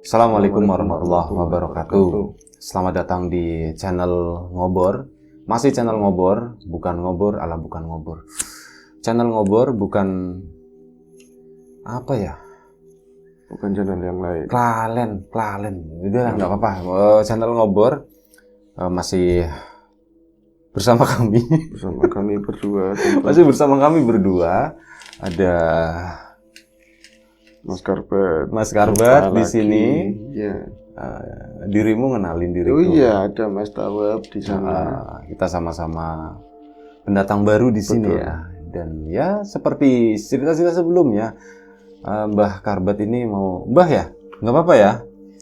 Assalamualaikum warahmatullahi wabarakatuh. Selamat datang di channel Ngobor. Masih channel Ngobor, bukan ngobor ala bukan ngobor. Channel Ngobor bukan apa ya? Bukan channel yang lain. Klalen. Udah nggak apa-apa. Channel Ngobor masih bersama kami. Bersama kami berdua. Masih bersama kami berdua. Ada Mas Karbat di sini. Iya. Dirimu ngenalin diriku. Oh iya, ada Mas Tawab di sana. Kita sama-sama pendatang baru di sini. Betul. Ya. Dan ya seperti cerita-cerita sebelumnya, Mbah Karbat ini mau Mbah ya? Nggak apa-apa ya?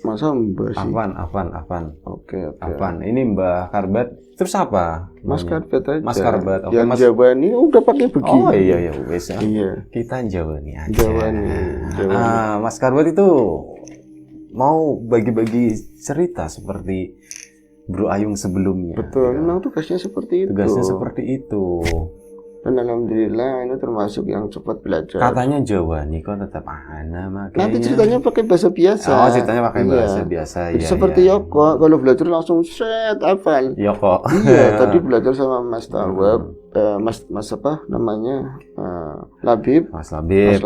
Masa Mbah sih? Afan. Oke. Afan. Ini Mbah Karbat. Terus apa? Mas Karbat aja. Mas Karbat. Oke, yang Mas Jawani udah pakai begini. Oh iya wes ya. Iya. Kita Jawani aja. Jawani. Mas Karbat itu mau bagi-bagi cerita seperti Bro Ayung sebelumnya. Betul, memang tugasnya seperti itu. Tugasnya seperti itu. Dan alhamdulillah ini termasuk yang cepat belajar. Katanya Jawa nih kok tetap ana makanya. Nanti ceritanya pakai bahasa biasa. Oh, ceritanya pakai bahasa biasa ya. Seperti Yoko, kalau belajar langsung set hafal. Yoko. Iya, tadi belajar sama Mas Tawab, Mas apa namanya? Labib. Mas Labib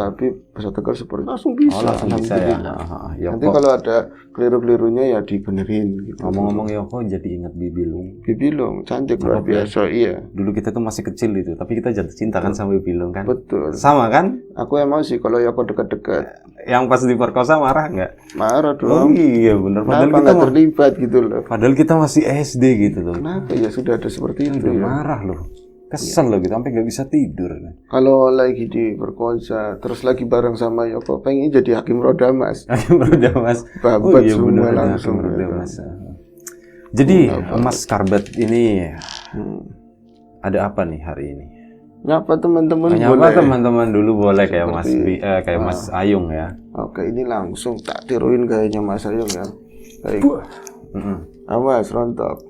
bahasa Tegal seperti langsung bisa. Oh, langsung bisa ya. Nanti kalau ada keliru-kelirunya ya dibenerin gitu. Ngomong-ngomong Yoko jadi ingat Bibilung. Bibilung cantik luar biasa, iya. Dulu kita tuh masih kecil itu, tapi kita jatuh cinta kan sama Bibilung kan? Betul. Sama kan? Aku emosi kalau Yoko dekat-dekat. Yang pas diperkosa marah nggak? Marah Oh dong. iya benar. Padahal kita terlibat gitu loh. Padahal kita masih SD gitu loh. Kenapa ya sudah ada seperti itu ya? Marah loh. Kesel loh gitu, sampai nggak bisa tidur. Kalau lagi diperkosa, terus lagi bareng sama Yoko, pengen jadi hakim roda mas. Hakim roda mas. Babat semua langsung. Mas. Jadi Mas Karbat ini ada apa nih hari ini? Nyapa teman-teman boleh. Nyapa teman-teman dulu boleh kayak Mas Ayung ya. Oke, ini langsung tak tiruin gayanya Mas Ayung ya. Baik. Awas rontok.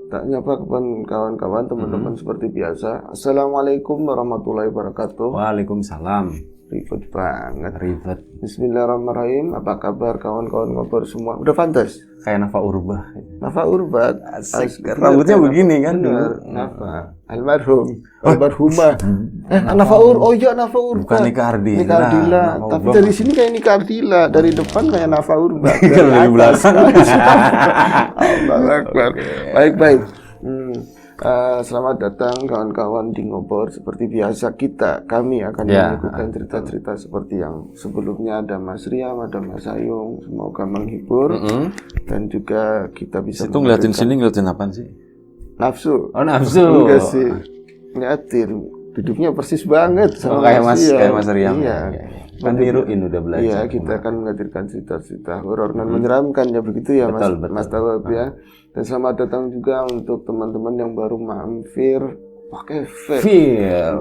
Tak nyapa kawan-kawan teman-teman seperti biasa. Assalamualaikum warahmatullahi wabarakatuh. Waalaikumsalam. Ribet banget. Ribet. Bismillahirrahmanirrahim. Apa kabar kawan-kawan Ngobor semua? Udah pantas? Kayak Nafa Urbah. Nafa Urbah. Rambutnya begini kan dulu. Nafa. Almarhumah. Nafa Oh iya Nafa Urbah. Bukan Nika Ardila. Nika Ardila. Tapi dari sini kayak Nika Ardila. Dari depan kayak Nafa Urbah. Dari belakang. Allahu Akbar. Baik. Selamat datang kawan-kawan di Ngobor. Seperti biasa kami akan melakukan cerita-cerita seperti yang sebelumnya. Ada Mas Riam, ada Mas Ayung. Semoga menghibur dan juga kita bisa. Itu ngeliatin sini ngeliatin apaan sih? Nafsu. Oh nafsu. Enggak sih. Ngeliatin. Duduknya persis banget sama kayak Mas Riam. Iya. Kan niruin udah belajar. Iya, kita akan menghadirkan cerita-cerita horor dan menyeramkan ya begitu ya betul. Mas Tawab ya. Dan selamat datang juga untuk teman-teman yang baru mampir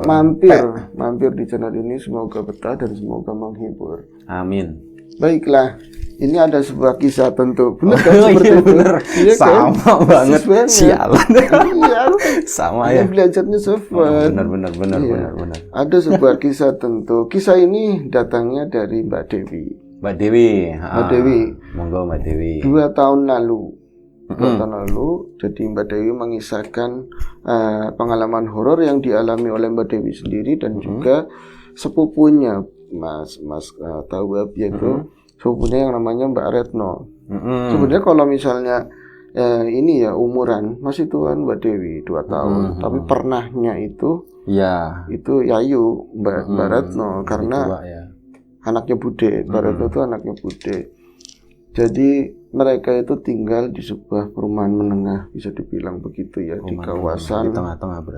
mampir di channel ini. Semoga betah dan semoga menghibur. Amin. Baiklah, ini ada sebuah kisah tentu. Benar kan seperti itu? Bener. Iya, sama kan? Banget. Sialan. Iya. Sama ya. Belajarnya sobat. Benar. Ada sebuah kisah tentu. Kisah ini datangnya dari Mbak Dewi. Mbak Dewi. Monggo Mbak Dewi. 2 tahun lalu. Jadi Mbak Dewi mengisahkan pengalaman horor yang dialami oleh Mbak Dewi sendiri dan juga sepupunya Mas Tawab, yaitu sepupunya yang namanya Mbak Retno. Sebenarnya kalau misalnya ini ya umuran masih tuan Mbak Dewi 2 tahun, tapi pernahnya itu Yayu Mbak Retno karena anaknya Bude. Mbak Retno itu anaknya Bude. Jadi mereka itu tinggal di sebuah perumahan menengah, bisa dibilang begitu ya, di kawasan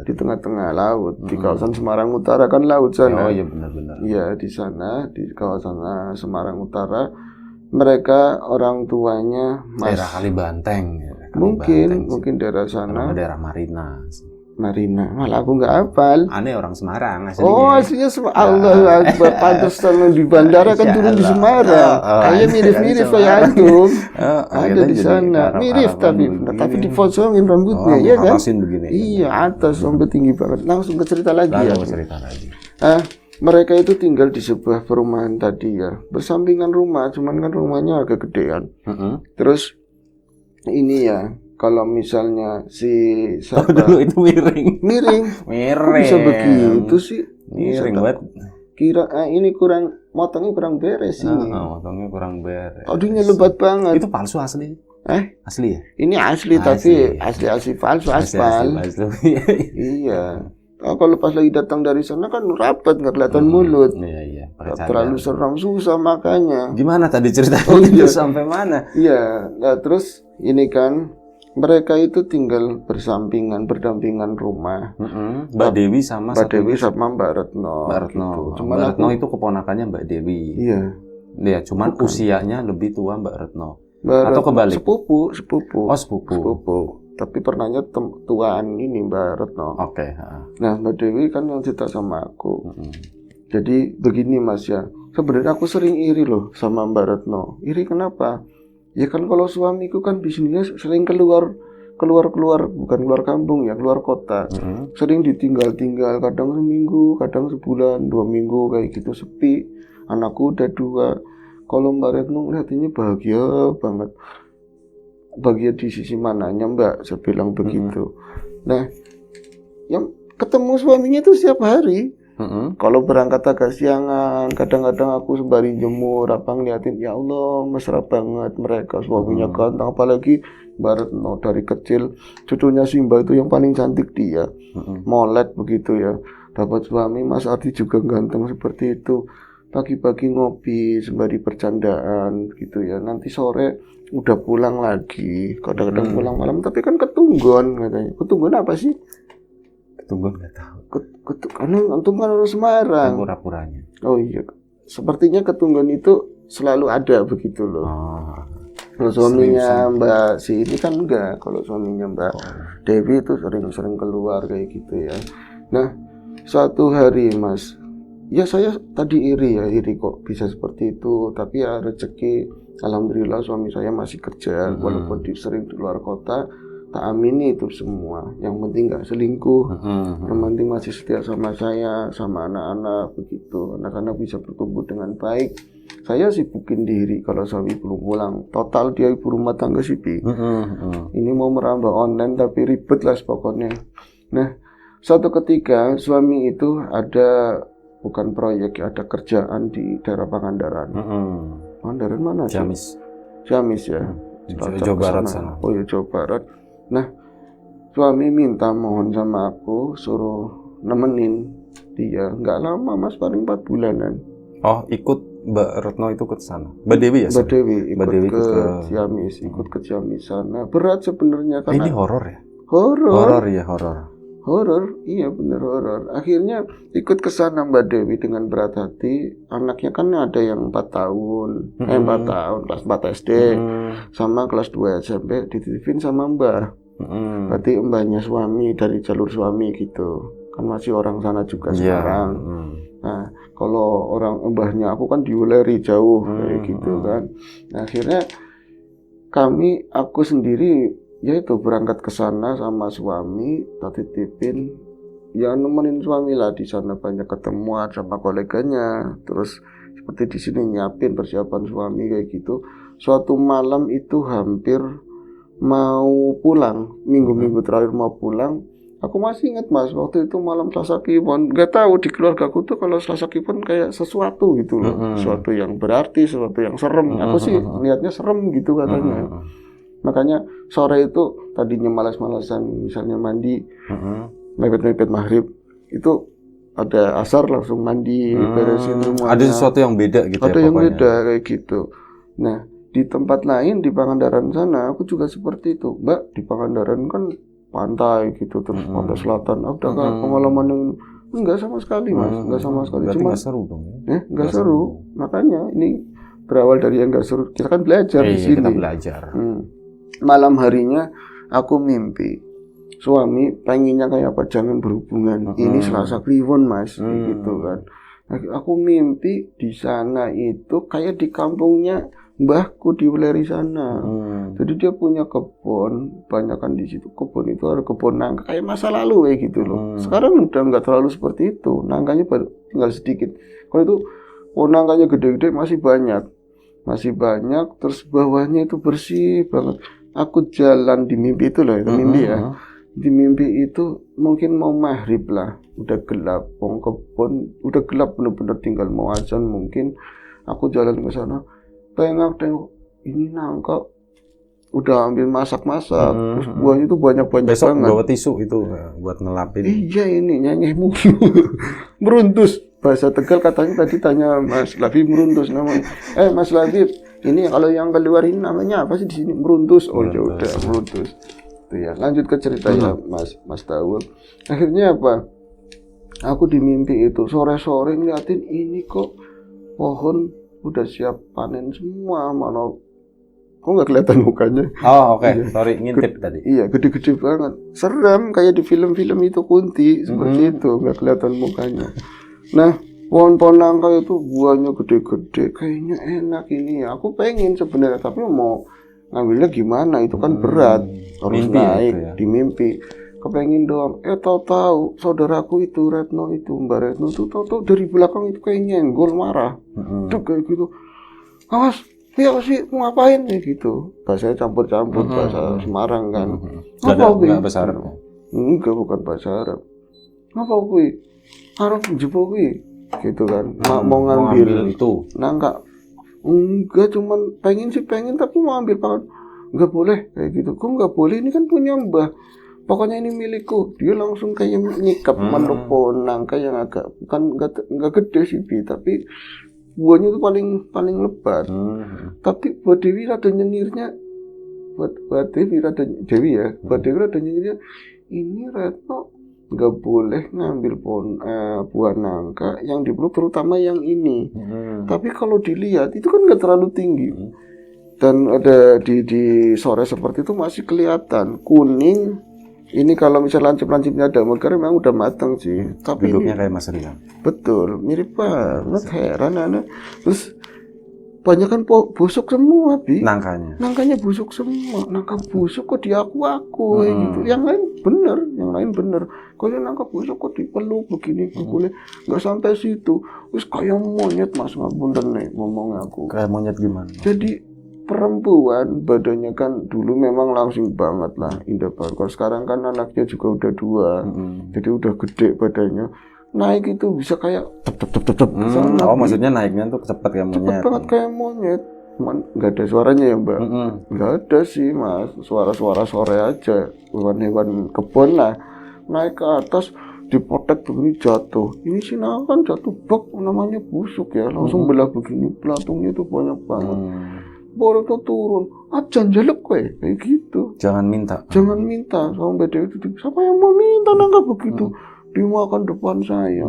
di tengah-tengah laut, di kawasan Semarang Utara kan laut sana. Oh iya benar. Iya, di sana di kawasan Semarang Utara. Mereka orang tuanya daerah Kalibanteng ya. Mungkin daerah sana. Daerah Marina. Malah aku nggak hafal. Aneh orang Semarang aslinya. Oh aslinya Allah Akbar. Pantas di bandara kan turun di Semarang. Kayak mirip-mirip kayak antum. Ada di sana. Mirip tapi begini. dipotongin rambutnya, ya kan? Begini. Iya, atas sampai tinggi banget. Langsung ke cerita lagi ya. Cerita lagi. mereka itu tinggal di sebuah perumahan tadi ya, bersampingan rumah, cuman kan rumahnya agak gedean. Terus ini ya, kalau misalnya si siapa dulu itu miring, kok bisa begitu sih? Miring banget. Kira ini motongnya kurang beres ini. Motongnya kurang beres. Tadinya lebat banget. Itu palsu asli? Asli ya? Ini asli tapi asli palsu aspal. Iya. Kalau pas lagi datang dari sana kan rapat, nggak kelihatan mulut. Iya. Terlalu seram, susah makanya. Gimana tadi ceritanya sampai mana? Iya. Nah terus ini kan mereka itu tinggal berdampingan rumah. Mbak Dewi sama Mbak Retno. Gitu. Cuman Mbak Retno itu keponakannya Mbak Dewi. Iya. Iya, cuman usianya lebih tua Mbak Retno. Atau kebalik? Sepupu. Oh, sepupu. Tapi pernahnya tuaan ini Mbak Retno. Oke. Nah Mbak Dewi kan yang cerita sama aku. Jadi begini Mas ya, sebenarnya aku sering iri loh sama Mbak Retno. Iri kenapa? Ya kan kalau suamiku kan bisnisnya sering keluar bukan keluar kampung ya, keluar kota. Sering ditinggal-tinggal, kadang seminggu, kadang sebulan, 2 minggu kayak gitu, sepi. Anakku udah 2. Kalau Mbak Retno ngeliatinnya bahagia banget. Bahagia di sisi mananya Mbak? Saya bilang begitu. Nah, yang ketemu suaminya itu setiap hari. Kalau berangkat agak siangan, kadang-kadang aku sembari jemur, ngeliatin, ya Allah, mesra banget mereka, suaminya ganteng, apalagi Mbak Retno dari kecil, cucunya Simba itu yang paling cantik dia, molek begitu ya, dapat suami Mas Ardi juga ganteng seperti itu, pagi-pagi ngopi, sembari bercandaan gitu ya, nanti sore udah pulang lagi, kadang-kadang pulang malam, tapi kan ketunggon katanya, ketunggon apa sih? Ketunggon nggak tahu. Karena antum kan orang Semarang. Pura-puranya. Oh iya, sepertinya ketunggon itu selalu ada begitu loh. Kalau suaminya Mbak si ini kan enggak. Kalau suaminya Mbak Dewi itu sering-sering keluar kayak gitu ya. Nah, suatu hari Mas, ya saya tadi iri kok bisa seperti itu. Tapi ya rezeki, alhamdulillah suami saya masih kerja, walaupun sering di luar kota. Tak amini itu semua. Yang penting nggak selingkuh. Yang penting masih setia sama saya, sama anak-anak begitu. Anak-anak bisa bertumbuh dengan baik. Saya sibukin diri kalau suami belum pulang. Total dia ibu rumah tangga sibuk. Ini mau merambah online tapi ribet lah pokoknya. Nah, suatu ketika suami itu ada bukan proyek, ada kerjaan di daerah Pangandaran. Pangandaran mana sih? Ciamis ya. Jawa Barat sana. Oh ya, Jawa Barat. Nah, suami minta mohon sama aku suruh nemenin dia. Nggak lama Mas, paling 4 bulanan. Oh, ikut Mbak Retno itu ke sana. Mbak Dewi ya? Mbak Dewi ikut ke Ciamis, ikut ke Ciamis sana. Berat sebenarnya karena ini horor ya? Horor, iya bener horor. Akhirnya ikut ke sana Mbak Dewi dengan berat hati. Anaknya kan ada yang 4 tahun, 4 tahun, kelas 4 SD, sama kelas 2 SMP, dititipin sama Mbah. Berarti mbahnya suami, dari jalur suami gitu. Kan masih orang sana juga sekarang. Nah, kalau orang mbahnya aku kan diuleri jauh, kayak gitu kan. Nah, akhirnya aku sendiri yaitu berangkat ke sana sama suami, tak titipin, ya nemenin suami lah di sana, banyak ketemuan sama koleganya, terus seperti di sini nyiapin persiapan suami kayak gitu. Suatu malam itu hampir mau pulang, minggu-minggu terakhir mau pulang, aku masih ingat Mas, waktu itu malam Selasa Kliwon, nggak tahu di keluarga aku tuh kalau Selasa Kliwon kayak sesuatu gitu loh, sesuatu yang berarti, sesuatu yang serem. Aku sih lihatnya serem gitu katanya. Makanya sore itu tadinya malas-malasan, misalnya mandi, mepet-mepet maghrib, itu ada asar langsung mandi, beresin rumahnya. Ada sesuatu yang beda gitu. Ada yang beda kayak gitu. Nah, di tempat lain di Pangandaran sana, aku juga seperti itu. Mbak, di Pangandaran kan pantai gitu, terus pantai selatan. Apakah pengalaman yang enggak sama sekali Mas, enggak sama sekali. Cuma enggak seru dong. Enggak seru. Makanya ini berawal dari yang enggak seru. Kita kan belajar di sini. Kita belajar. Malam harinya aku mimpi suami pengennya kayak apa, jangan berhubungan. Ini Selasa Kliwon Mas, gitu kan. Aku mimpi di sana itu kayak di kampungnya mbahku di Weleri sana. Jadi dia punya kebun, banyak kan di situ. Kebun itu ada kebun nangka kayak masa lalu kayak gitu loh. Sekarang udah nggak terlalu seperti itu. Nangkanya baru tinggal sedikit. Kalau itu nangkanya gede-gede masih banyak. Terus bawahnya itu bersih banget. Aku jalan di mimpi itu loh, itu mimpi ya. Di mimpi itu mungkin mau maghrib lah, udah gelap. Kebun udah gelap bener-bener, tinggal mau azan mungkin. Aku jalan ke sana. Tengok ini nangka udah ambil masak-masak, terus buahnya itu banyak Besok banget. bawa tisu itu buat ngelapin. Iya ini nyanyi meruntus. Bahasa Tegal katanya tadi tanya Mas Labib meruntus namanya. Mas Labib, ini kalau yang keluar ini namanya apa sih di sini? Meruntus. Oh ya udah meruntus. Tuh ya, lanjut ke ceritanya Mas Tawul. Akhirnya apa? Aku di mimpi itu sore-sore ngeliatin ini kok pohon udah siap panen semua, mana kok nggak kelihatan mukanya? Oh oke. Sorry ngintip tadi. Iya gede-gede banget, serem kayak di film-film itu Kunti seperti itu, nggak kelihatan mukanya. Nah pohon-pohon nangka itu buahnya gede-gede, kayaknya enak ini ya. Aku pengen sebenarnya, tapi mau ngambilnya gimana? Itu kan berat, harus mimpi naik ya? Di mimpi. Kepengen doang. Tahu saudaraku itu Retno itu Mbak Retno itu tahu dari belakang itu kayak nyenggol marah. Tuh kayak gitu. Awas, ya sih mau ngapain kayak gitu. Bahasanya campur-campur bahasa Semarang kan. Apa bahasa Arab? Enggak, bukan bahasa Arab. Apa kuwi? Arab jebol kuwi. Gitu kan. Mau ngambil itu. Nangka. Enggak, cuman pengen tapi mau ambil pangan. Enggak boleh kayak gitu. Kok enggak boleh, ini kan punya Mbah. Pokoknya ini milikku. Dia langsung kayak nyikap mandok pohon nangka yang agak bukan enggak gede sih, tapi buahnya itu paling lebat. Tapi buat Dewi rada nyengirnya, buat Dewi rada nyengirnya, ini Retno nggak boleh ngambil pohon buah nangka yang dipeluk, terutama yang ini. Tapi kalau dilihat itu kan nggak terlalu tinggi. Dan ada di sore seperti itu masih kelihatan kuning. Ini kalau misalnya lancip-lancipnya ada karena memang udah matang sih. Tapi bentuknya kayak Mas Rian. Betul, mirip banget, heran anak. Terus banyak kan busuk semua, Bi. Nangkanya busuk semua. Nangka busuk kok di aku gitu. Yang lain bener. Kalau nangka busuk kok dipeluk begini, boleh. Nggak sampai situ. Terus kayak monyet, Mas, ngapunten nih ngomong aku. Kayak monyet gimana? Jadi perempuan badannya kan dulu memang langsing banget lah, indah banget. Kalau sekarang kan anaknya juga udah 2, jadi udah gede badannya. Naik itu bisa kayak tep. Maksudnya naiknya tuh cepet kayak monyet. Cepet banget kayak monyet. Cuman nggak ada suaranya ya Mbak? Nggak ada sih Mas, suara-suara sore aja. Hewan-hewan kebun lah. Naik ke atas, dipotek begini jatuh. Ini sih kan jatuh bek, namanya busuk ya. Langsung belah begini, belatungnya itu banyak banget. Baru tuh turun, ajan jaluk kayak gitu. Jangan minta sama beda itu. Siapa yang mau minta nangka begitu? Dimakan depan saya.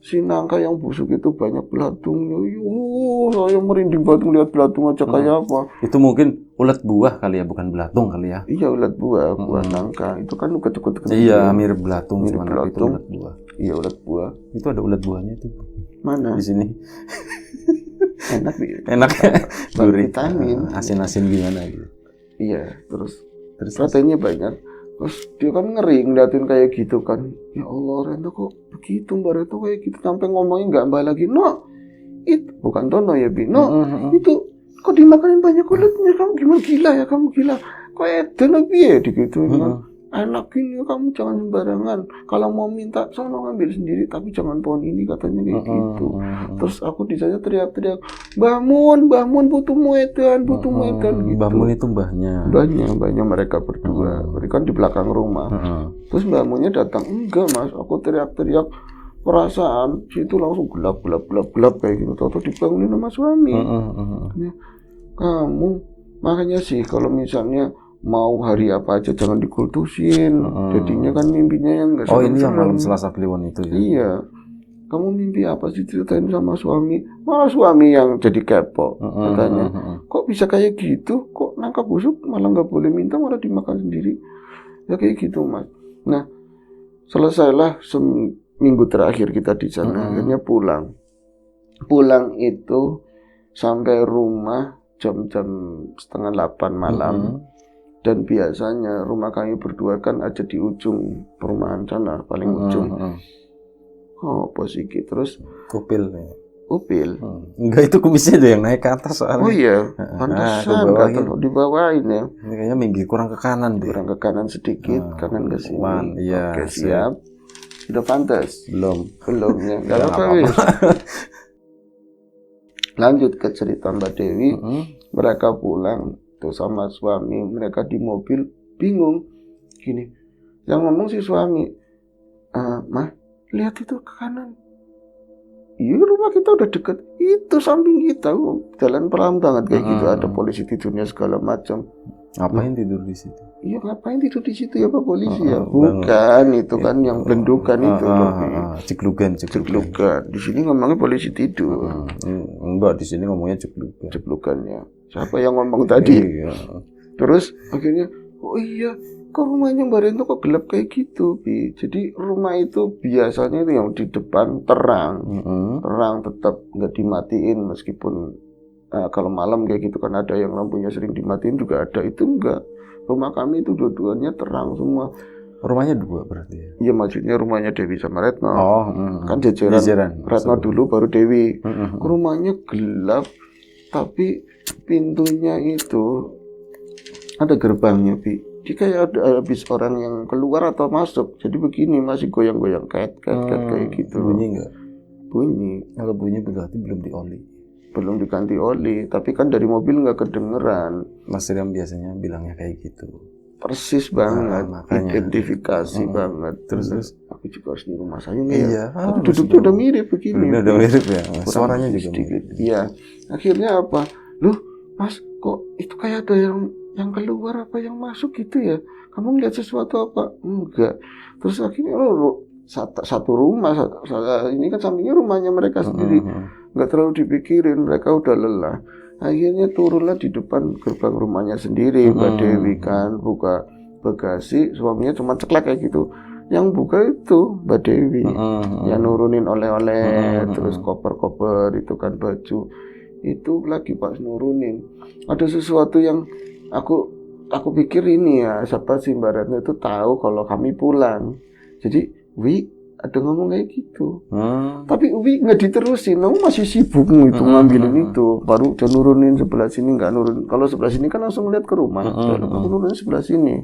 Si nangka yang busuk itu banyak belatungnya. Saya merinding banget ngeliat belatung aja kayak apa. Itu mungkin ulet buah kali ya, bukan belatung kali ya. Iya ulet buah nangka. Itu kan uket-uket. Iya mirip belatung, mirip belatung. Itu ulet buah. Iya ulet buah. Itu ada ulet buahnya itu. Mana? Di sini. Enak gurih, vitamin, asin-asin gimana gitu. Iya, terus proteinnya banyak. Terus dia kan ngeri ngeliatin kayak gitu kan. Ya Allah, Retno kok begitu Mbak Retno kayak gitu, sampai ngomongin nggak Mbak lagi. No, itu bukan Tono ya Bi. No, itu kok dimakanin banyak kulitnya, kamu gimana, gila ya kamu, gila. Kok edan lebih ya digituin kan. Enak gini, kamu jangan sembarangan. Kalau mau minta, sono ngambil sendiri, tapi jangan pohon ini, katanya kayak gitu. Terus aku di sana teriak-teriak, Mbah Mun butuh muedan gitu. Mbah Mun itu mbahnya mereka berdua. Mereka kan di belakang rumah. Terus Mbah Munnya datang, enggak Mas, aku teriak-teriak. Perasaan situ langsung gelap kayak gitu. Tahu dibangunin sama suami. Kamu makanya sih kalau misalnya mau hari apa aja jangan dikultusin. Jadinya kan mimpinya yang enggak serem. Ini yang malam Selasa Kliwon itu ya? Iya. Kamu mimpi apa sih, ceritain sama suami. Malah suami yang jadi kepo. Katanya, kok bisa kayak gitu? Kok nangka busuk malah nggak boleh minta, malah dimakan sendiri. Ya kayak gitu Mas. Nah, selesailah seminggu terakhir kita di sana. Akhirnya pulang itu sampai rumah jam-jam 7:30 malam. Dan biasanya rumah kami berdua kan ada di ujung perumahan sana, paling ujung. Oh, posisi terus Kupil nih. upil. Enggak, itu kumisnya ada yang naik ke atas soalnya. Oh iya, pantesan dibawain ya. Ini kayaknya minggir kurang ke kanan deh. Kurang ke kanan sedikit, kanan ke sini. Iya, Oke, siap. Sudah pantas? Belum Ya. Enggak apa-apa. Lanjut ke cerita Mbak Dewi. Mereka pulang tuh sama suami, mereka di mobil bingung. Gini, yang ngomong si suami, "Mah, lihat itu ke kanan. Iya, rumah kita udah deket. Itu samping kita, jalan pelan banget kayak gitu. Ada polisi tidurnya segala macam. Ngapain tidur di situ? Iya, ngapain tidur di situ ya Pak Polisi ya? Bukan, itu kan yang belendukan itu. Ceklugan. Di sini ngomongnya polisi tidur. Enggak, di sini ngomongnya ceklugan. Ceklukannya. Siapa yang ngomong tadi? Iya. Terus akhirnya, oh iya, kok rumahnya Mbak Rento kok gelap kayak gitu, Bi? Jadi rumah itu biasanya itu yang di depan terang, terang tetap nggak dimatiin meskipun kalau malam kayak gitu kan ada yang lampunya sering dimatiin juga ada, itu enggak. Rumah kami itu dua-duanya terang semua. Rumahnya dua berarti ya? Iya, maksudnya rumahnya Dewi sama Retno. Kan jajaran Retno dulu baru Dewi. Rumahnya gelap, tapi pintunya itu ada gerbangnya, Bi. Jadi kayak ada habis orang yang keluar atau masuk. Jadi begini, masih goyang-goyang kayak gitu. Bunyi nggak? Bunyi. Kalau bunyi berarti belum dioli. Belum diganti oli, tapi kan dari mobil nggak kedengeran. Mas Riam biasanya bilangnya kayak gitu. Persis banget, makanya. identifikasi banget. Terus aku juga harus di rumah saya nih. Iya. Tapi duduknya udah mirip begini. Udah mirip ya. Suaranya juga sedikit. Iya. Akhirnya apa? Loh, Mas, kok itu kayak ada yang keluar apa yang masuk gitu ya? Kamu ngeliat sesuatu apa? Enggak. Terus akhirnya satu rumah, ini kan sampingnya rumahnya mereka sendiri. Nggak terlalu dipikirin, mereka udah lelah. Akhirnya turunlah di depan gerbang rumahnya sendiri. Mbak Dewi kan buka bagasi, suaminya cuma ceklek kayak gitu. Yang buka itu Mbak Dewi, yang nurunin oleh-oleh, terus koper-koper itu kan baju. Itu lagi pas nurunin, ada sesuatu yang aku pikir ini ya, siapa sih Mbak Retno itu tahu kalau kami pulang. Jadi, ada ngomong kayak gitu. Tapi Uwi nggak diterusin, kamu masih sibuk itu ngambilin itu. Baru udah nurunin sebelah sini, nggak nurun. Kalau sebelah sini kan langsung lihat ke rumah. Aku nurunin sebelah sini.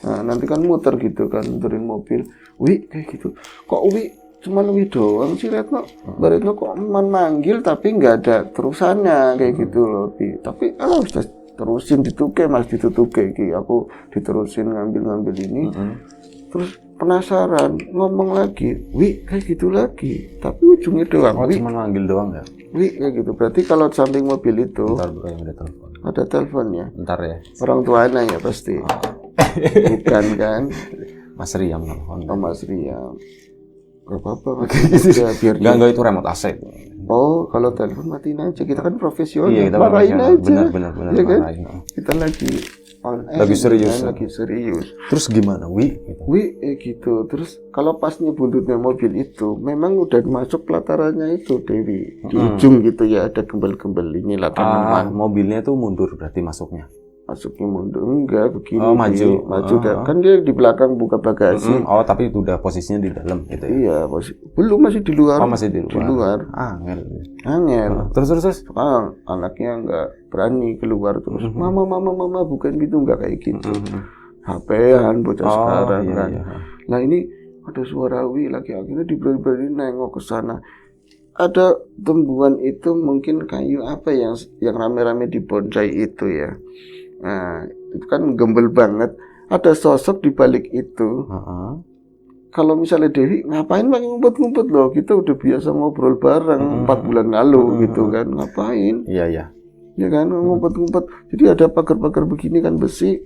Nah, nanti kan muter gitu kan, muterin mobil. Uwi kayak gitu. Kok Uwi cuma Uwi doang sih Retno? Mbak Retno kok manggil tapi nggak ada terusannya kayak gitu loh. Tapi sudah terusin dituke Mas, ditutuke ki. Aku diterusin ngambil ini. Terus penasaran, ngomong lagi, kayak gitu lagi, tapi ujungnya doang. Cuma manggil doang ya? Kayak gitu. Berarti kalau samping mobil itu Bentar, ada telepon. Ada teleponnya. Bentar ya. Orang tuanya ya pasti. Bukan kan? Mas Riam telepon. Oh, Mas Riam. Gak apa-apa. Ya, biar enggak itu remote AC. Oh, kalau telepon matiin aja. Kita kan profesional. Iya, kita marahin aja. Benar. Ya kan? Marahin. Kita lagi lagi serius. Lagi serius. Terus gimana, gitu. Terus kalau pas nyebutnya mobil itu, memang udah masuk pelatarannya itu Dewi di ujung gitu ya, ada gembel-gembel ini lah tanaman. Mobilnya tuh mundur berarti masuknya mundur enggak begini. Oh, maju kan dia di belakang buka bagasi. Tapi itu udah posisinya di dalam gitu ya. Iya, masih di luar. Masih di luar. Angel. Terus anaknya enggak berani keluar terus. Mama bukan gitu, enggak kayak gitu. HP-an bocah sekarang kan. Iya. Nah, ini ada suara lagi, akhirnya diberani nengok ke sana. Ada tumbuhan itu mungkin kayu apa yang rame-rame di bonsai itu ya. Nah, itu kan gembel banget. Ada sosok di balik itu. Kalau misalnya Dewi, ngapain pakai ngumpet-ngumpet loh? Kita udah biasa ngobrol bareng 4 bulan lalu gitu kan. Ngapain? Iya. Ya kan, ngumpet-ngumpet. Jadi ada pagar-pagar begini kan besi.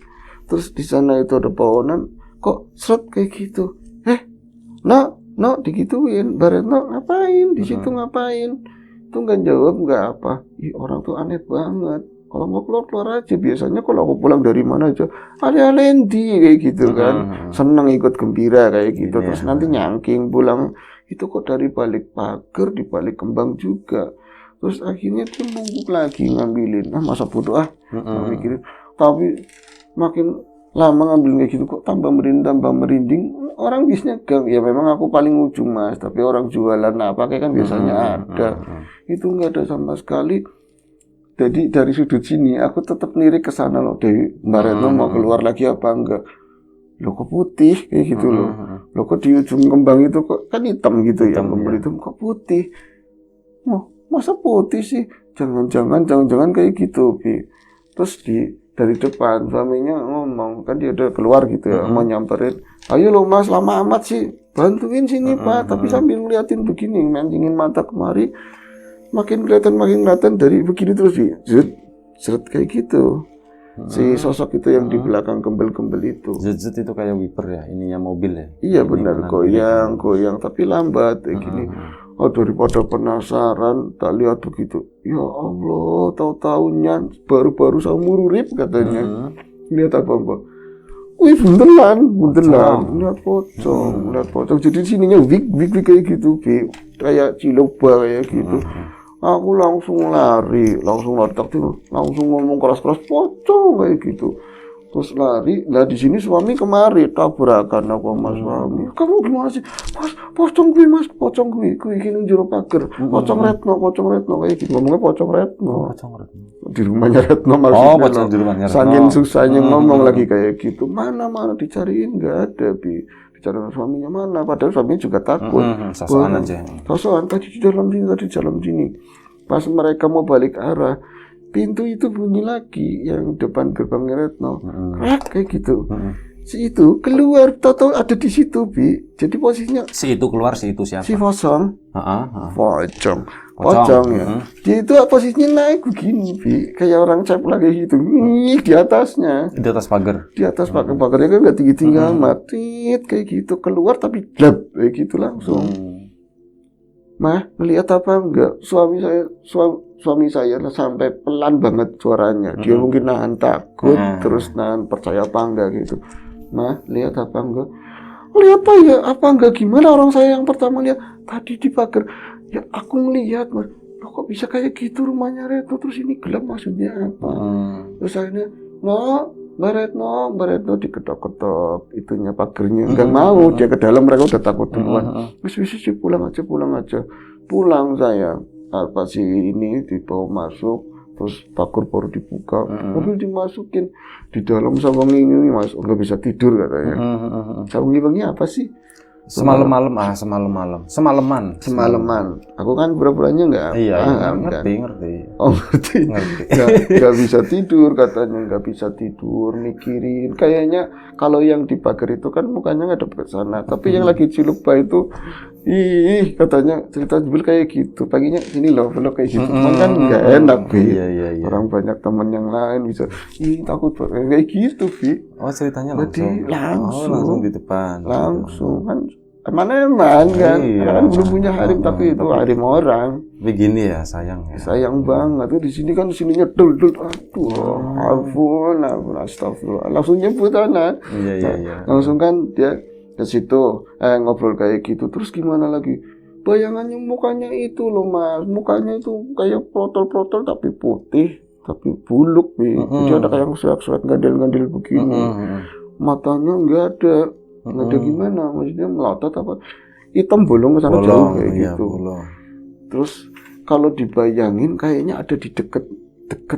Terus di sana itu ada pohonan. Kok seret kayak gitu? No, digituin. Baretno ngapain? Di situ ngapain? Itu nggak jawab, nggak apa. Orang tuh aneh banget. Kalau mau keluar aja. Biasanya kalau aku pulang dari mana aja, ada Lendi kayak gitu kan. Seneng ikut gembira kayak gitu. Terus nanti nyangking pulang. Itu kok dari balik pagar, di balik kembang juga. Terus akhirnya dia bungkuk lagi ngambilin. Masa bodoh mikirin. Tapi makin lama ngambil kayak gitu kok tambah merinding. Orang bisnya gang. Ya memang aku paling ujung Mas, tapi orang jualan apa kayak kan biasanya ada. Itu nggak ada sama sekali. Jadi dari sudut sini aku tetap lirik ke sana loh, dari Mbak Retno mau keluar lagi apa enggak. Loh kok putih kayak gitu loh. Loh kok di ujung kembang itu kok kan hitam gitu ya, kembang itu kok putih. Masa putih sih? Jangan-jangan kayak gitu, Bi. Terus dari depan suaminya ngomong, kan dia udah keluar gitu ya, mau nyamperin. Ayo lo Mas, lama amat sih, bantuin sini Pak. Tapi sambil ngeliatin begini, mancingin mata kemari, makin kelihatan dari begini terus Bi. Zret kayak gitu. Si sosok itu yang di belakang gembel-gembel itu. Zet itu kayak wiper ya, ininya mobil ya. Iya benar, goyang tapi lambat kayak gini. Daripada penasaran, tak lihat begitu. Ya Allah, tahu-tahunya baru-baru seumur urip katanya. Lihat apa Mbak? Wih buntelan. Lihat pocong. Jadi sininya wig kayak gitu, kayak ciloba kayak gitu. Aku langsung lari langsung ngomong keras-keras pocong kayak gitu. Terus lari, lah di sini suami kemari tabrakan aku sama suami. Kamu gimana sih? Mas, pocong gue gini jero pager. Pocong Retno kayak gitu. Ngomongnya pocong Retno. Di rumahnya Retno maksudnya. Pocong di rumahnya Retno. Saking susahnya ngomong lagi kayak gitu. Mana dicariin nggak ada, Bi. Dicariin suaminya mana? Padahal suaminya juga takut. Sosokan aja. Sosokan tadi di dalam sini. Pas mereka mau balik arah, pintu itu bunyi lagi yang depan gerbangnya Retno. Kayak gitu. Si itu keluar, tahu ada di situ, Bi. Jadi posisinya si itu keluar, si itu siapa? Si Pocong. Pocong ya. Dia itu posisinya naik begini, Bi. Kayak orang cep lagi gitu. Di atasnya. Di atas pagar. Di atas pagarnya kan enggak tinggi-tinggi amat. Kayak gitu keluar tapi glab kayak gitu langsung. Mah, melihat apa enggak? Suami saya sampai pelan banget suaranya. Dia mungkin nahan takut, terus nahan percaya apa enggak gitu. Mah, lihat apa enggak? Lihat apa enggak? Gimana orang saya yang pertama lihat tadi di pagar? Ya aku ngelihat, Mas. Loh, kok bisa kayak gitu rumahnya Retno, terus ini gelap maksudnya apa? Terus akhirnya, Mbak Retno diketok-ketok itunya pagernya. Enggak mau, dia ke dalam, mereka udah takut duluan. Wis pulang aja. Pulang saya. Pas si ini dibawa masuk, terus pagar baru dibuka, mobil dimasukin di dalam sawangi-wangi Mas, nggak bisa tidur katanya. Sawangi-wangi apa sih? Semalaman. Aku kan pura-puranya nggak. Iya, ngerti. Oh ngerti. Nggak bisa tidur katanya, nggak bisa tidur, mikirin. Kayaknya kalau yang di pagar itu kan mukanya nggak ke sana, tapi yang lagi cilupa itu, katanya cerita jebul kayak gitu. Paginya sini loh, vlog kayak gitu. Kan nggak enak, Bi. Iya. Orang banyak teman yang lain bisa, takut kayak gitu, Bi. Oh ceritanya langsung. Langsung di depan. Langsung kan. Emang kan, karena kan belum punya harim, tapi itu harim orang. Begini ya, sayang banget. Tuh di sini kan sininya dul. Ampun, astagfirullah. Langsung nyebut anak. Iya. Langsung kan dia ke situ, ngobrol kayak gitu. Terus gimana lagi? Bayangannya mukanya itu loh Mas, mukanya itu kayak protol-protol tapi putih, tapi buluk nih. Jadi ada kayak surat-surat gadel-gadel begini. Matanya nggak ada. Nggak ada gimana, maksudnya melotot apa hitam bolong ke sana jauh kayak gitu. Terus kalau dibayangin kayaknya ada di deket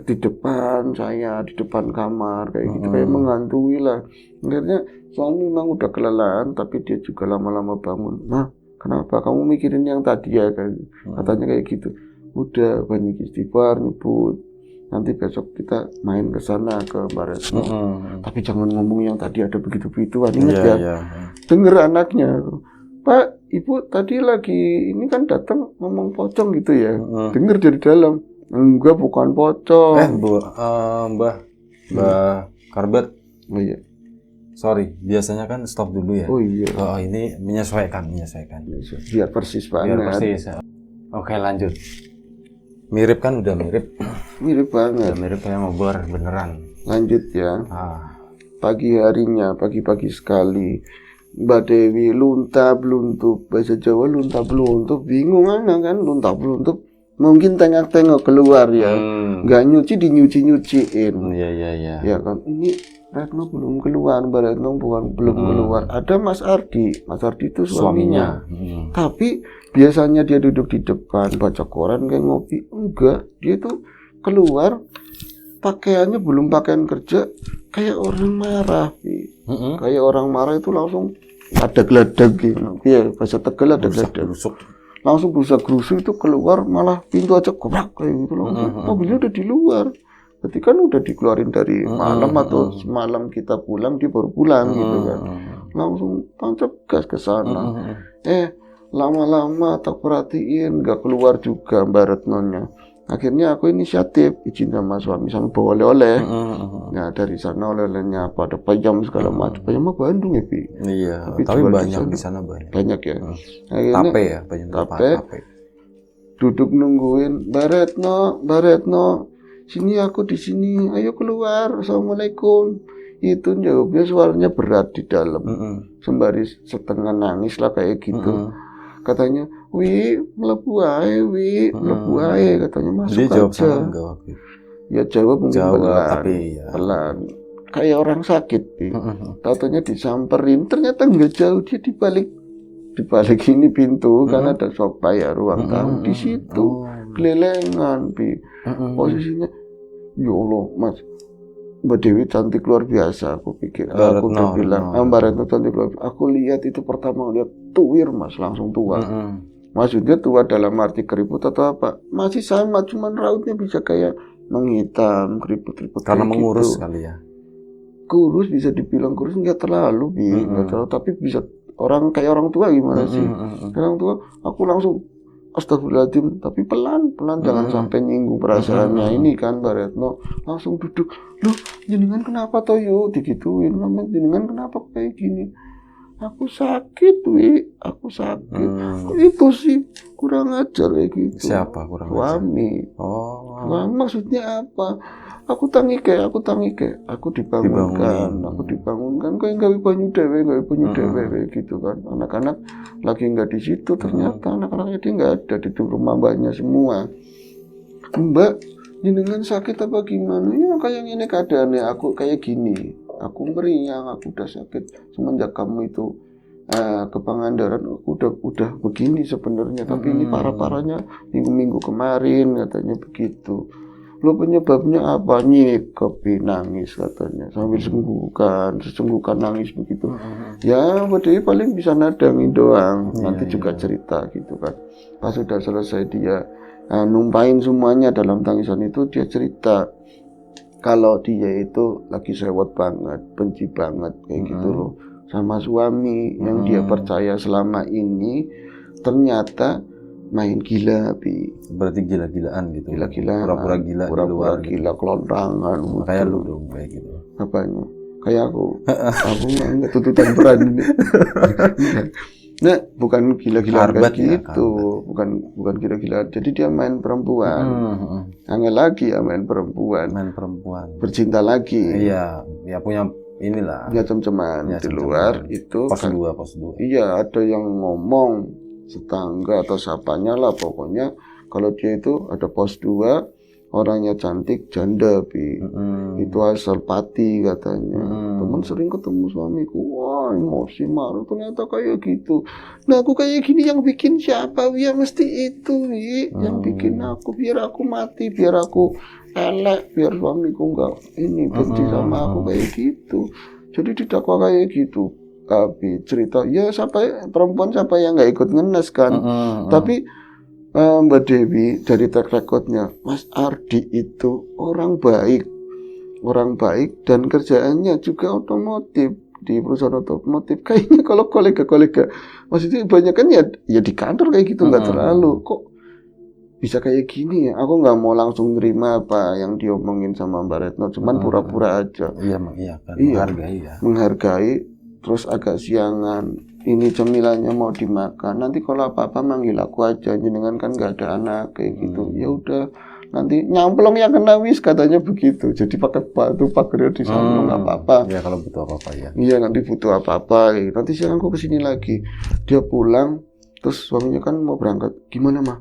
di depan saya, di depan kamar kayak gitu, kayak menghantui lah. Akhirnya suami memang udah kelelahan, tapi dia juga lama-lama bangun. Nah, kenapa kamu mikirin yang tadi ya? Katanya kayak gitu. Udah banyak istighfar, nyebut. Nanti besok kita main ke sana ke Mbak Retno. Tapi jangan ngomong yang tadi ada begitu-begituan. Ingat ya. Dengar anaknya. Pak, Ibu tadi lagi ini kan datang ngomong pocong gitu ya. Dengar dari dalam. Enggak, bukan pocong. Mbah Karbet. Oh iya. Sorry, biasanya kan stop dulu ya. Oh iya. Oh, ini menyesuaikan. Biar persis banget. Biar persis. Oke, lanjut. Mirip kan, udah mirip. Mirip banget. Udah mirip kayak ngobor beneran. Lanjut ya. Pagi harinya, pagi-pagi sekali, Mbak Dewi lunta bluntup. Bahasa Jawa lunta bluntup. Bingung anak kan, lunta bluntup. mungkin tengok-tengok keluar ya, nggak nyuci dinyuci-nyuciin. Iya. Ya kan, ini Retno belum keluar, Mbak Retno belum keluar. Ada Mas Ardi itu suaminya. Tapi biasanya dia duduk di depan baca koran kayak ngopi, enggak, dia tuh keluar pakaiannya belum pakaian kerja, kayak orang marah, kayak orang marah itu langsung ada geladak gitu, ya bahasa Tegal ada geladak, langsung berusak-gerusuk itu keluar, malah pintu aja gebrak kayak gitu, langsung mobilnya udah di luar. Berarti kan udah dikeluarin dari malam atau semalam kita pulang dia baru pulang gitu kan, langsung tancap gas ke sana. Lama-lama tak perhatiin nggak keluar juga Mbak Retnonya. Akhirnya aku inisiatif izin sama suami sama bawa oleh-oleh. Nah dari sana oleh-olehnya apa, ada payam segala macam. Payam mah Bandung ya Pi. Iya. Tapi banyak di sana banyak. Banyak ya. Akhirnya, tape ya, payam tape. Duduk nungguin Mbak Retno, sini aku di sini, ayo keluar, assalamualaikum. Itu jawabnya suaranya berat di dalam, sembari setengah nangis lah kayak gitu. Katanya, mlebu ae, katanya masuk. Dia jawab aja. Sama enggak waktu itu? Ya jawab mungkin pelan, tapi ya. pelan. Kayak orang sakit, Tatanya disamperin, ternyata nggak jauh, dia di balik ini pintu, kan ada sofa ya, ruang tamu di situ, kelelengan, posisinya. Ya Allah, Mas, Mbak Dewi cantik luar biasa, aku pikir. Aku udah bilang, Mbak Retno cantik luar biasa. Aku lihat itu pertama lihat tuwir, Mas, langsung tua. Maksudnya tua dalam arti keriput atau apa? Masih sama, cuman rautnya bisa kayak menghitam, keriput-keriput. Karena mengurus gitu. kali ya. Kurus bisa dibilang kurus nggak terlalu, nggak terlalu, tapi bisa orang kayak orang tua gimana sih? Orang tua, aku langsung astagfirullahaladzim, tapi pelan jangan sampai nyinggung perasaannya ini kan Mbak Retno. Langsung duduk, loh jenengan kenapa toh yuk digituin, jenengan kenapa kayak gini? Aku sakit aku sakit. Itu sih kurang ajar kayak gitu. Siapa kurang ajar? Suami. Suami maksudnya apa? Aku tangike, aku dibangunkan, kayak gawe banyu dewe kayak gitu kan. Anak-anak lagi nggak di situ, ternyata anak-anaknya dia nggak ada di rumah mbaknya semua. Mbak, jenengan sakit apa gimana? Ya kayak ini keadaannya, aku kayak gini, aku meriang, aku udah sakit semenjak kamu itu ke Pangandaran, aku udah begini sebenarnya, tapi ini parah-parahnya minggu-minggu kemarin katanya begitu. Lo penyebabnya apa? Nyikap, nangis katanya sambil senggukan nangis begitu. Ya Mbak Dewi paling bisa nadangin doang, nanti juga cerita gitu kan. Pas sudah selesai dia numpain semuanya dalam tangisan itu, dia cerita kalau dia itu lagi sewot banget, benci banget kayak gitu loh sama suami yang dia percaya selama ini, ternyata main gila, Berarti gila-gilaan gitu. Gila-gilaan. Pura-pura gila di luar. Gila kelontangan. Kayak lu dong kayak gitu. Apanya? Kayak aku. Aku enggak tuntutan berat ini. Nah, bukan gila-gilaan kayak gitu. Bukan gila-gilaan. Jadi dia main perempuan. Angel lagi ya main perempuan. Bercinta lagi. Iya, ya punya inilah. Ya cem-ceman di luar itu. Pos 2. Iya, ada yang ngomong tetangga atau sapanya lah, pokoknya kalau dia itu ada pos 2, orangnya cantik, janda itu asal Pati katanya. Teman sering ketemu suamiku, wah emosi marah, ternyata kayak gitu. Nah aku kayak gini yang bikin siapa? Ya mesti itu yang bikin aku, biar aku mati, biar aku elek, biar suamiku enggak ini benci sama aku kayak gitu. Jadi didakwa kayak gitu. Tapi cerita ya perempuan siapa yang nggak ikut ngenes kan. Tapi Mbak Dewi dari track recordnya, Mas Ardi itu orang baik dan kerjaannya juga otomotif, di perusahaan otomotif. Kayaknya kalau kolega-kolega maksudnya banyak kan ya di kantor kayak gitu, nggak terlalu kok bisa kayak gini ya. Aku nggak mau langsung nerima apa yang diomongin sama Mbak Retno, cuman pura-pura aja. Iya kan, menghargai ya. Menghargai. Terus agak siangan, ini cemilannya mau dimakan, nanti kalau apa-apa manggil aku aja, jenengan kan nggak ada anak kayak gitu. Ya udah, nanti nyamplong ya kena wis katanya begitu. Jadi pakai batu pagar di sana nggak apa-apa. Ya kalau butuh apa-apa ya. Iya nanti butuh apa-apa. Nanti siang aku kesini lagi. Dia pulang, terus suaminya kan mau berangkat. Gimana mah?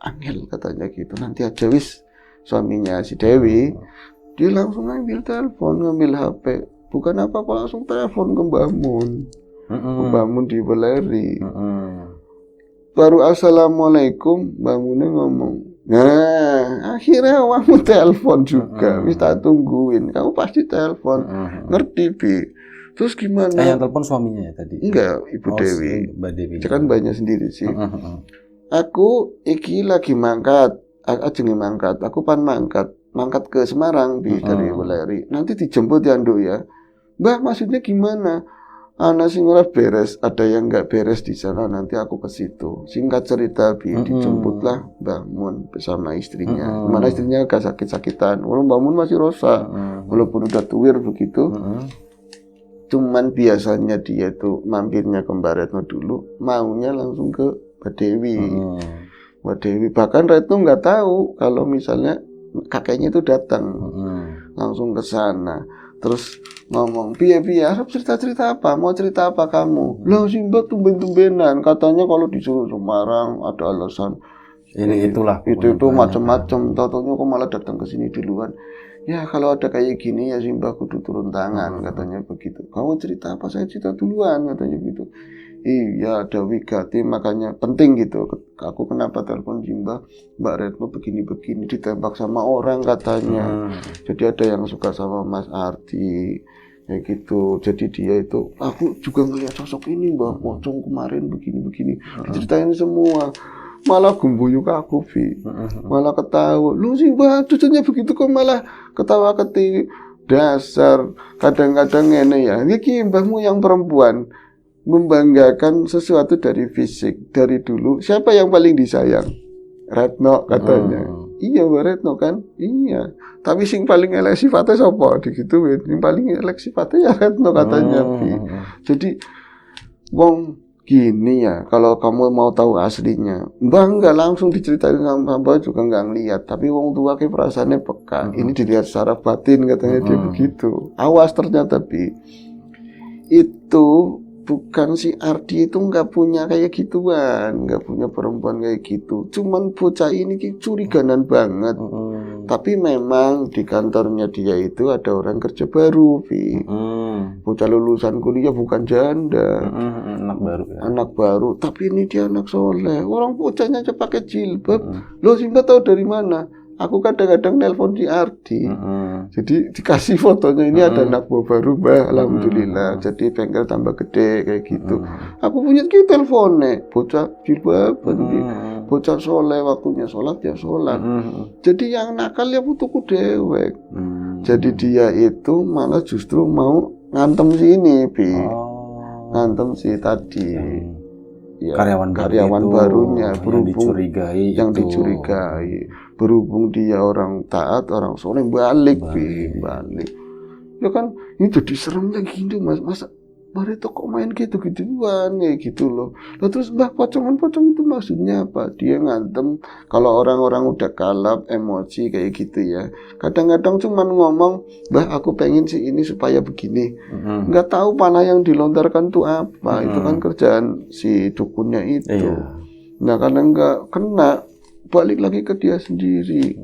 angel katanya gitu. Nanti aja wis, suaminya si Dewi, dia langsung ngambil telepon, ngambil HP. Bukan apa-apa, langsung telepon ke Mbah Mun. Mbah Mun di Weleri. Baru assalamualaikum, Mbah Munnya ngomong, nah akhirnya kamu telepon juga, wis tak tungguin, kamu pasti telepon, ngerti Bi. Terus gimana? Yang telepon suaminya ya tadi? Enggak, Ibu Dewi. Mbak Dewi. Dia kan banyak sendiri sih. Aku iki lagi mangkat, ajeng mangkat, aku pan mangkat ke Semarang Bi dari Weleri. Nanti dijemput ya Nduk ya. Mbah maksudnya gimana? Anak sing ora beres, ada yang nggak beres di sana, nanti aku ke situ. Singkat cerita, Bi, dijemputlah Mbah Mun bersama istrinya. Mana istrinya agak sakit-sakitan, walaupun Mbah Mun masih rosak, walaupun udah tuwir begitu. Cuman biasanya dia tuh mampirnya ke Mbak Retno dulu, maunya langsung ke Mbak Dewi. Mbak Dewi bahkan Retno nggak tahu kalau misalnya kakeknya itu datang, langsung ke sana. Terus ngomong, piye harap cerita apa? Mau cerita apa kamu? Lah Simba tumben-tumbenan, katanya kalau disuruh Semarang ada alasan. Ini itulah. Itu macam-macam. Taunya kok malah datang ke sini duluan. Ya kalau ada kayak gini ya Simba kudu turun tangan, katanya begitu. Kamu cerita apa? Saya cerita duluan, katanya gitu. Iya, ada Wigati, makanya penting gitu. Aku kenapa telepon Simba, Mbak Retno begini-begini, ditembak sama orang katanya. Jadi ada yang suka sama Mas Ardi, kayak gitu. Jadi dia itu, aku juga ngeliat sosok ini Mbak Pocong kemarin begini-begini. Diceritain semua. Malah gembuyuk aku, Vi. Malah ketawa. Lu Simba, cucunya begitu kok malah ketawa ketiwi. Dasar, kadang-kadang ini ya. Ini mbahmu yang perempuan. Membanggakan sesuatu dari fisik. Dari dulu, siapa yang paling disayang? Retno katanya. Iya Mbak Retno kan? Iya. Tapi sing paling elek sifatnya siapa? Digituin. Yang paling elek sifatnya ya Retno katanya. Jadi wong gini ya, kalau kamu mau tahu aslinya, Mbak enggak langsung diceritain sama Mbak juga enggak ngeliat. Tapi wong tua ke perasaannya peka. Ini dilihat secara batin katanya dia begitu. Awas ternyata Bi. Itu bukan si Ardi itu nggak punya kayak gituan, nggak punya perempuan kayak gitu. Cuman bocah ini curiganan banget. Tapi memang di kantornya dia itu ada orang kerja baru, Vi. Bocah lulusan kuliah bukan janda. Anak baru ya. Anak baru, tapi ini dia anak soleh. Orang bocahnya aja pakai jilbab. Lo Simba tahu dari mana? Aku kadang-kadang nelpon di Ardi. Jadi dikasih fotonya, ini ada anak buah baru Mbak, alhamdulillah. Jadi bengkel tambah gede kayak gitu. Aku punya gitu teleponnya, bocah jilbab, bocah soleh, waktunya sholat ya sholat. Jadi yang nakal ya putuku dewek. Jadi dia itu malah justru mau ngantem si ini, Bi. Ngantem si tadi. Ya, karyawan barunya berhubung yang dicurigai. Berhubung dia orang taat, orang soleh, balik. Ya kan, ini jadi serem lagi itu mas. Masa Barito kok main gitu-gituan ya gitu loh. Nah, terus Mbah Pocong itu maksudnya apa? Dia ngantem kalau orang-orang udah kalap, emosi kayak gitu ya. Kadang-kadang cuman ngomong, Mbah aku pengen sih ini supaya begini. Nggak tahu panah yang dilontarkan tuh apa. Itu kan kerjaan si dukunnya itu. Nah kadang nggak kena, balik lagi ke dia sendiri.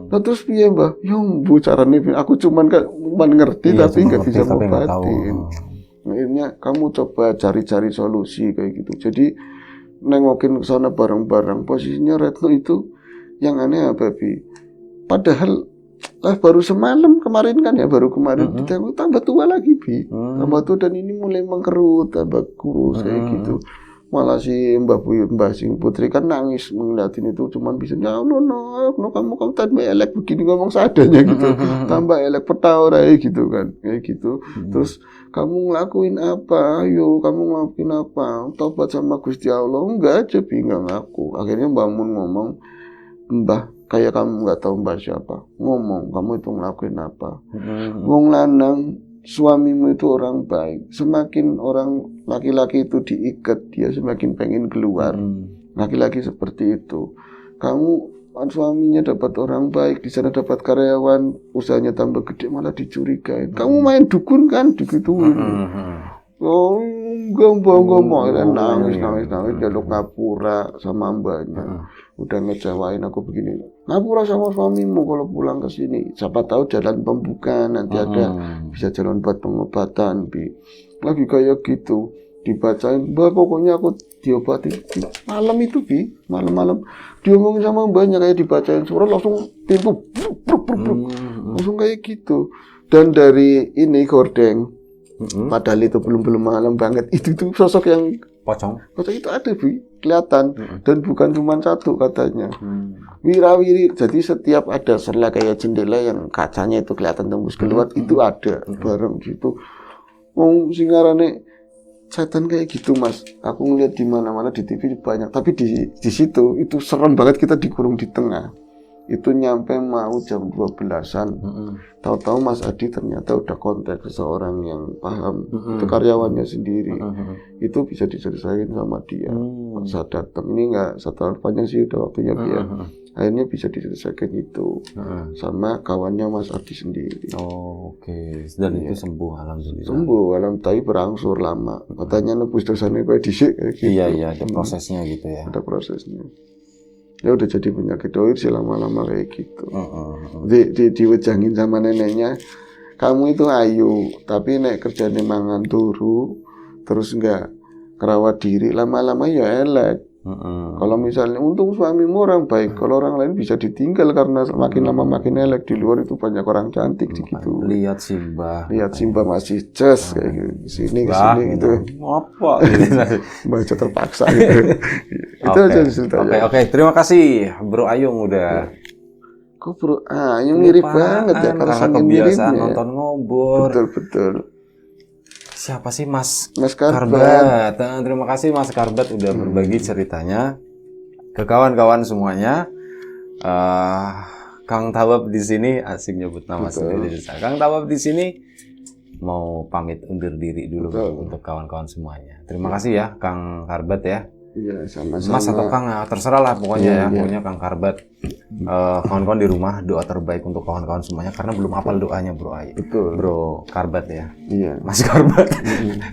Nah terus piye Mbah? Ya bu caranya aku cuman ngerti tapi nggak bisa ngobatin. Akhirnya kamu coba cari-cari solusi kayak gitu. Jadi nengokin ke sana bareng-bareng. Posisinya Retno itu yang aneh apa Bi? Padahal baru semalam kemarin kan ya, baru kemarin ditembak tambah tua lagi Bi. Tambah tua dan ini mulai mengkerut, tambah kurus kayak gitu. Malah si Mbah Sing Putri kan nangis ngeliatin itu, cuman bisa ya Allah no kamu tambah elek begini ngomong seadanya gitu, tambah elek petau gitu kan kayak gitu. Terus kamu ngelakuin apa? Ayo kamu ngelakuin apa? Tobat sama Gusti Allah. Enggak aja Bi, enggak ngaku. Akhirnya Mbah Mun ngomong, Mbah kayak kamu nggak tahu Mbah siapa, ngomong kamu itu ngelakuin apa. Wong lanang suamimu itu orang baik. Semakin orang laki-laki itu diikat, dia semakin pengen keluar. Laki-laki seperti itu. Kamu suaminya dapat orang baik, di sana dapat karyawan, usahanya tambah gede malah dicurigain. Kamu main dukun kan, digituin. Oh, gombong nangis jaluk ngapura sama mbaknya. Udah ngecewain aku begini. Ngapura sama suamimu kalau pulang ke sini. Siapa tahu jalan pembuka nanti ada bisa jalan buat pengobatan, Bi. Lagi kayak gitu dibacain, Mbak pokoknya aku diobati malam itu, Bi. Malam-malam diomongin sama mbaknya kayak dibacain surat langsung pintu langsung kayak gitu. Dan dari ini gordeng, padahal itu belum malam banget, itu sosok yang pocong itu ada, Bi, kelihatan. Dan bukan cuma satu katanya, wirawiri. Jadi setiap ada sela kayak jendela yang kacanya itu kelihatan tembus keluar, itu ada bareng gitu. Singarane setan kayak gitu, Mas. Aku ngeliat di mana-mana di TV banyak, tapi di situ itu serem banget, kita dikurung di tengah. Itu nyampe mau jam 12-an. Tahu-tahu Mas Adi ternyata udah kontak seseorang yang paham. Itu karyawannya sendiri. Itu bisa diselesaikan sama dia. Saya datang, ini enggak satu tahun panjang sih, udah waktunya dia. Akhirnya bisa diselesaikan itu sama kawannya Mas Adi sendiri. Oke. Dan itu sembuh, alhamdulillah. Sembuh, tapi berangsur lama. Katanya nebus dosanya kayak disik kayak gitu. Iya, ada prosesnya gitu ya. Ada prosesnya. Ya udah jadi penyakit doir sih lama-lama kayak gitu. Diwejangin sama neneknya, kamu itu ayu, tapi nek kerjane mangan turu, terus enggak kerawat diri, lama-lama ya elek. Kalau misalnya untung suamimu orang baik, kalau orang lain bisa ditinggal karena makin lama makin elek. Di luar itu banyak orang cantik gitu. Lihat Simba masih ces kayak gitu, sini kesini gitu. Apa? Baca terpaksa gitu. Itu aja ceritanya. Oke. Terima kasih Bro Ayung udah. Kok Bro Ayung mirip banget ya, karena kebiasaan nonton ngobor. Betul. Siapa sih Mas Karbat? Terima kasih Mas Karbat udah berbagi ceritanya ke kawan-kawan semuanya. Kang Tawab di sini, asik nyebut nama sendiri. Kang Tawab di sini mau pamit undur diri dulu untuk kawan-kawan semuanya. Terima kasih ya Kang Karbat ya. Iya, sama-sama. Mas atau Kang, terserah lah pokoknya pokoknya Kang Karbat. Kawan-kawan di rumah, doa terbaik untuk kawan-kawan semuanya, karena belum hafal doanya Bro Karbat ya. Iya. Mas Karbat.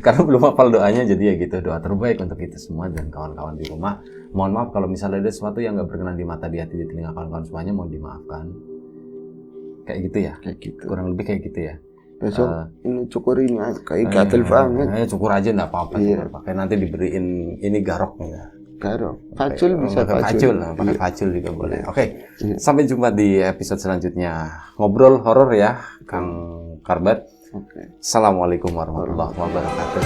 Karena belum hafal doanya, jadi ya gitu, doa terbaik untuk kita semua dan kawan-kawan di rumah. Mohon maaf kalau misalnya ada sesuatu yang nggak berkenan di mata, di hati, di telinga kawan-kawan semuanya, mohon dimaafkan. Kayak gitu ya? Kayak gitu. Kurang lebih kayak gitu ya. Besok ini cukur ini kayak gatel banget. Cukur aja enggak apa-apa. Pakai nanti diberiin ini garok ya. Garok. Pacul bisa pacul. Pakai pacul juga boleh. Oke. Sampai jumpa di episode selanjutnya. Ngobrol horor ya, Kang Karbat. Assalamualaikum warahmatullahi wabarakatuh.